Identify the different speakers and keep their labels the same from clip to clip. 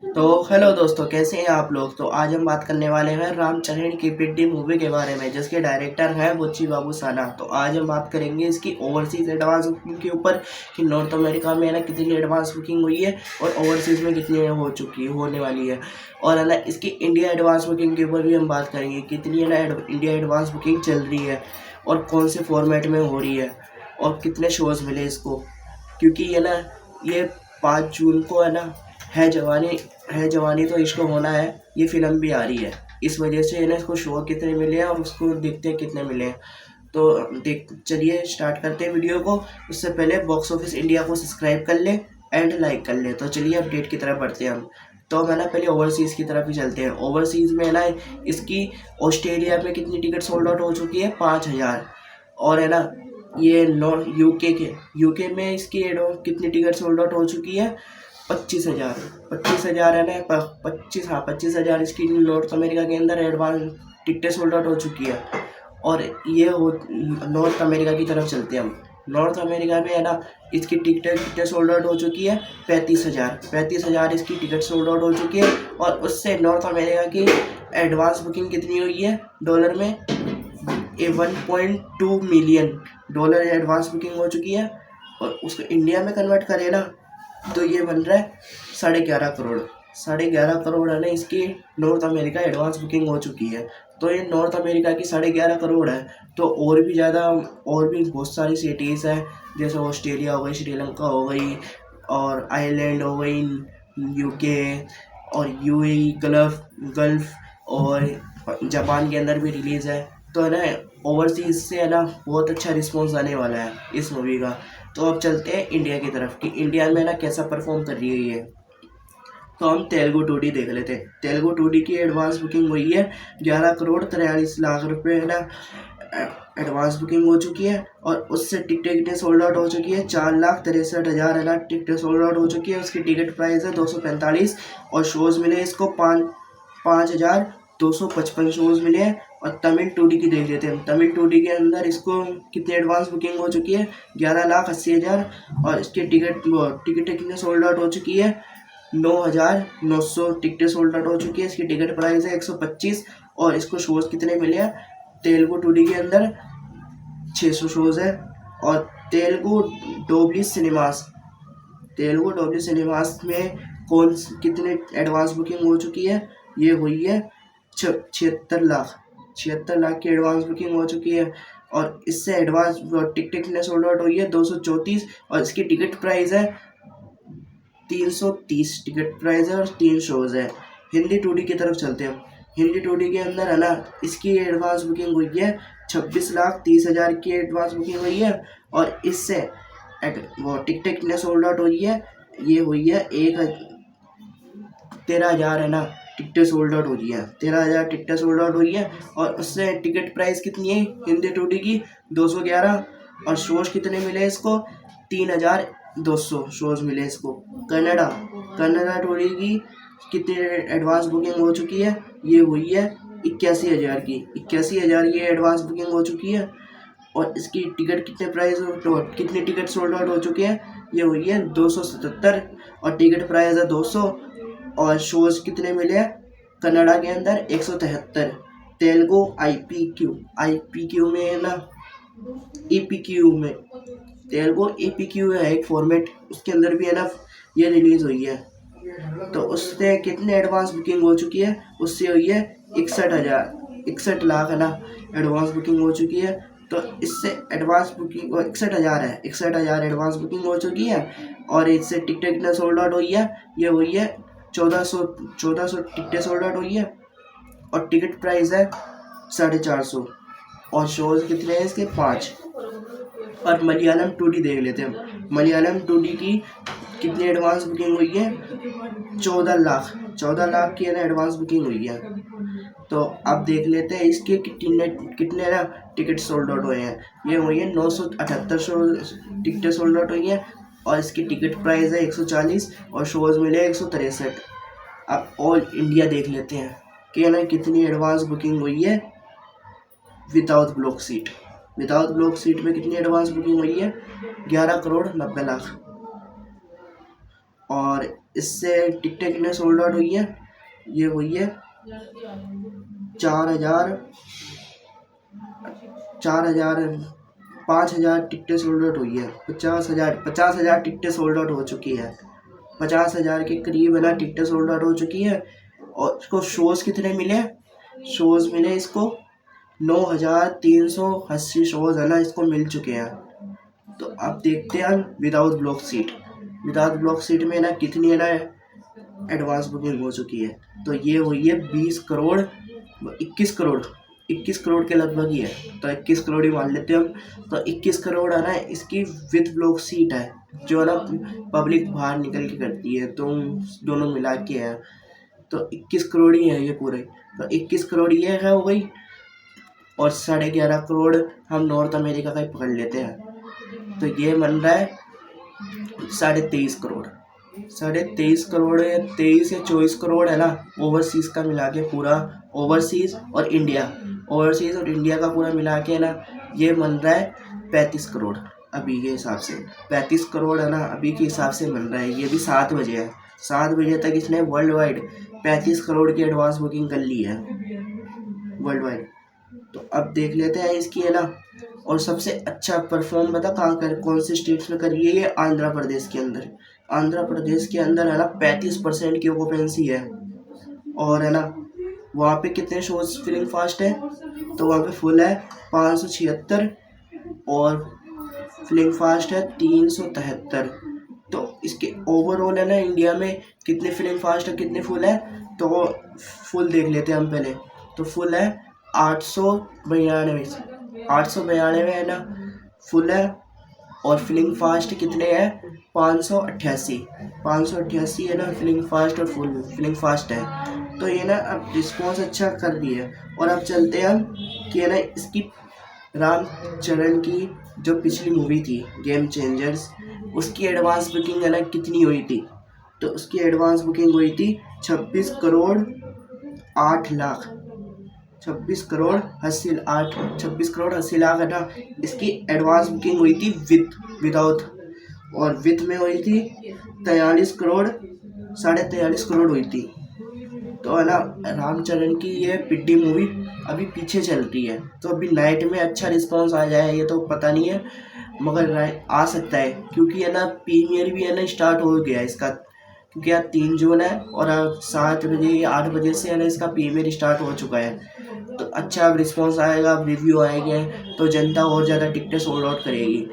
Speaker 1: तो हेलो दोस्तों, कैसे हैं आप लोग। तो आज हम बात करने वाले हैं रामचरण की पिड्डी मूवी के बारे में, जिसके डायरेक्टर हैं बुच्ची बाबू साना। तो आज हम बात करेंगे इसकी ओवरसीज एडवांस बुकिंग के ऊपर कि नॉर्थ अमेरिका में है ना कितनी एडवांस बुकिंग हुई है और ओवरसीज में कितनी हो चुकी होने वाली है। और है ना इसकी इंडिया एडवांस बुकिंग के ऊपर भी हम बात करेंगे कितनी है ना इंडिया एडवांस बुकिंग चल रही है और कौन से फॉर्मेट में हो रही है और कितने शोज़ मिले इसको। क्योंकि ये ना ये 5 जून को है ना है जवानी तो इश्क होना है, ये फिल्म भी आ रही है। इस वजह से है ना इसको शो कितने मिले हैं और उसको देखते हैं कितने मिले हैं। तो देख चलिए स्टार्ट करते हैं वीडियो को। उससे पहले बॉक्स ऑफिस इंडिया को सब्सक्राइब कर ले एंड लाइक कर ले। तो चलिए अपडेट की तरफ बढ़ते हैं हम। तो है ना पहले ओवरसीज़ की तरफ ही चलते हैं। ओवरसीज़ में है ना इसकी ऑस्ट्रेलिया में कितनी टिकट सोल्ड आउट हो चुकी है, 5,000। और है ना ये नॉर्थ यूके में इसकी कितनी टिकट सोल्ड आउट हो चुकी है, 25,000। 25,000 है ना 25,000 इसकी नॉर्थ अमेरिका के अंदर एडवांस टिकटें सोल्ड आउट हो चुकी है। और ये हो नॉर्थ अमेरिका की तरफ चलते हैं हम। नॉर्थ अमेरिका में है ना इसकी टिकटें सोल्ड आउट हो चुकी है 35,000 इसकी टिकट सोल्ड आउट हो चुकी है। और उससे नॉर्थ अमेरिका की एडवांस बुकिंग कितनी हुई है डॉलर में, 1.2 मिलियन डॉलर एडवांस बुकिंग हो चुकी है। और उसको इंडिया में कन्वर्ट करें ना तो ये बन रहा है 11.5 करोड़। 11.5 करोड़ है ना इसकी नॉर्थ अमेरिका एडवांस बुकिंग हो चुकी है। तो ये नॉर्थ अमेरिका की 11.5 करोड़ है। तो और भी ज़्यादा और भी बहुत सारी सिटीज़ हैं, जैसे ऑस्ट्रेलिया हो गई, श्रीलंका हो गई और आयरलैंड हो गई, यूके और यूएई, गल्फ और जापान के अंदर भी रिलीज़ है। तो है ना ओवरसीज से है ना बहुत अच्छा रिस्पॉन्स आने वाला है इस मूवी का। तो अब चलते हैं इंडिया की तरफ कि इंडिया में ना कैसा परफॉर्म कर रही है ये। तो हम तेलुगु टूडी देख लेते हैं। तेलुगु टूडी की एडवांस बुकिंग हुई है 11 करोड़ 43 लाख रुपये है ना एडवांस बुकिंग हो चुकी है। और उससे टिकटें सोल्ड आउट हो चुकी है 4,63,000 है ना टिकटें सोल्ड आउट हो चुकी है। उसकी टिकट प्राइस है 245 और शोज़ मिले इसको 5,255 शोज़ मिले हैं। और तमिल टूडी की देख लेते हैं। तमिल टूडी के अंदर इसको कितनी एडवांस बुकिंग हो चुकी है, 11,80,000। और इसकी टिकटें कितने सोल्ड आउट हो चुकी है, 9,900 टिकटें सोल्ड आउट हो चुकी है। इसकी टिकट प्राइस है 125। और इसको शोज़ कितने मिले हैं, तेलुगु टूडी के अंदर 600 शोज़ है। और तेलुगु डोबली सिनेमास में कितने एडवांस बुकिंग हो चुकी है, ये हुई है 76 लाख की एडवांस बुकिंग हो चुकी है। और इससे एडवांस टिकट कितने सोल्ड आउट हुई है, 234। और इसकी टिकट प्राइस है 330 टिकट प्राइस है और 3 शोज़ है। हिंदी टूडी की तरफ चलते हैं। हिंदी टूडी के अंदर है ना इसकी एडवांस बुकिंग हुई है 26,30,000 की एडवांस बुकिंग हुई है। और इससे वो टिकटें कितने सोल्ड आउट हुई है, ये हुई है 13,000 है ना टिकटें सोल्ड आउट हुई है। 13,000 टिकटें सोल्ड आउट हुई है। और उससे टिकट प्राइस कितनी है हिंदी टूडी की, 211। और शोज कितने मिले इसको, 3,200 शोज मिले इसको। कन्नड़ा टूडी की कितनी एडवांस बुकिंग हो चुकी है, ये हुई है 81,000 की। 81,000 की एडवांस बुकिंग हो चुकी है। और इसकी टिकट कितनी टिकट सोल्ड आउट हो चुके हैं, ये हुई है 277। और टिकट प्राइस है 200। और शोज कितने मिले हैं कन्नड़ा के अंदर, 173। तेलुगु आईपीक्यू में है ना, ईपीक्यू में तेलुगु ईपीक्यू है एक फॉर्मेट, उसके अंदर भी है ना ये रिलीज हुई है। तो उससे कितने एडवांस बुकिंग हो चुकी है, उससे हुई है 61 लाख है ना एडवांस बुकिंग हो चुकी है। तो इससे एडवांस बुकिंग 61,000 है, 61,000 एडवांस बुकिंग हो चुकी है। और इससे टिकटें कितना सोल्ड आउट हुई है, ये हुई है 1400 टिकटें सोल्ड आउट हुई है। और टिकट प्राइस है 450। और शोज कितने हैं इसके, 5। और मलयालम 2D देख लेते हैं। मलयालम 2D की कितनी एडवांस बुकिंग हुई है, 14 लाख की है ना एडवांस बुकिंग हुई है। तो अब देख लेते हैं इसके कितने ना टिकट सोल्ड आउट हुए हैं। ये हुई है 978 टिकटें सोल्ड आउट हुई हैं। और इसकी टिकट प्राइस है 140 और शोज मिले 163। अब ऑल इंडिया देख लेते हैं कि ना कितनी एडवांस बुकिंग हुई है विदाउट ब्लॉक सीट में कितनी एडवांस बुकिंग हुई है, 11 करोड़ 90 लाख। और इससे टिकटें कितने सोल्ड आउट हुई है, ये हुई है 4,000 5,000 टिकटें सोल्ड आउट हुई है। 50,000 टिकटें सोल्ड आउट हो चुकी है। 50,000 के करीब है ना टिकटें सोल्ड आउट हो चुकी है। और इसको शोज़ कितने मिले, शोज़ मिले इसको 9,380 शोज़ है ना इसको मिल चुके हैं। तो अब देखते हैं without block seat, without block seat में ना कितनी है ना एडवांस बुकिंग हो चुकी है। तो ये हुई है 21 करोड़ के लगभग ही है। तो 21 करोड़ ही मान लेते हैं हम। तो 21 करोड़ है ना इसकी विद ब्लॉक सीट है, जो है ना पब्लिक बाहर निकल के करती है, तो दोनों मिला के है। तो 21 करोड़ ही है ये पूरे। तो 21 करोड़ ये है हो गई, और 11.5 करोड़ हम नॉर्थ अमेरिका का ही पकड़ लेते हैं। तो ये बन रहा है 23.5 करोड़। 23.5 करोड़ या 23 या 24 करोड़ है ना ओवरसीज़ का मिला के पूरा, ओवरसीज़ और इंडिया का पूरा मिला के ना ये बन रहा है 35 करोड़ अभी के हिसाब से। 35 करोड़ है ना अभी के हिसाब से बन रहा है। ये भी 7 बजे है, 7 बजे तक इसने वर्ल्ड वाइड 35 करोड़ की एडवांस बुकिंग कर ली है वर्ल्ड वाइड। तो अब देख लेते हैं इसकी है ना। और सबसे अच्छा परफॉर्म बता कहाँ कर, कौन से स्टेट्स में करी है ये, आंध्र प्रदेश के अंदर। आंध्र प्रदेश के अंदर है ना 35% की ऑक्यूपेंसी है। और है ना वहाँ पे कितने शोज फिलिंग फास्ट है, तो वहाँ पे फुल है 576 और फिलिंग फास्ट है 373। तो इसके ओवरऑल है ना इंडिया में कितने फिलिंग फास्ट है कितने फुल है, तो फुल देख लेते हैं हम पहले। तो फुल है 892 है ना फुल है। और फिलिंग फास्ट कितने हैं 588 है ना फिलिंग फास्ट, और फुल फिलिंग फास्ट है। तो ये ना अब रिस्पॉन्स अच्छा कर रही है। और अब चलते हैं हम कि है ना इसकी रामचरण की जो पिछली मूवी थी गेम चेंजर्स, उसकी एडवांस बुकिंग है ना कितनी हुई थी। तो उसकी एडवांस बुकिंग हुई थी 26 करोड़ 80 लाख है ना इसकी एडवांस बुकिंग हुई थी विदाउट। और विथ में हुई थी 43 करोड़ 43.5 करोड़ हुई थी। तो है ना रामचरण की ये पिड्डी मूवी अभी पीछे चलती है। तो अभी नाइट में अच्छा रिस्पॉन्स आ जाए ये तो पता नहीं है, मगर आ सकता है, क्योंकि है ना प्रीमियर भी है ना स्टार्ट हो गया इसका, क्योंकि आज 3 जून है और 7 बजे या 8 बजे से है ना इसका प्रीमियर स्टार्ट हो चुका है। तो अच्छा अब रिस्पॉन्स आएगा, अब रिव्यू आएंगे, तो जनता और ज़्यादा टिकटें सोल्ड आउट करेगी।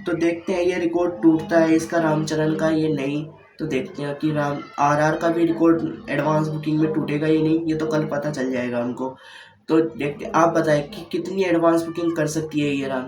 Speaker 1: तो देखते हैं ये रिकॉर्ड टूटता है इसका रामचरण का ये नहीं। तो देखते हैं कि RR का भी रिकॉर्ड एडवांस बुकिंग में टूटेगा या नहीं, ये तो कल पता चल जाएगा हमको। तो देखते, आप बताएं कि कितनी एडवांस बुकिंग कर सकती है ये राम।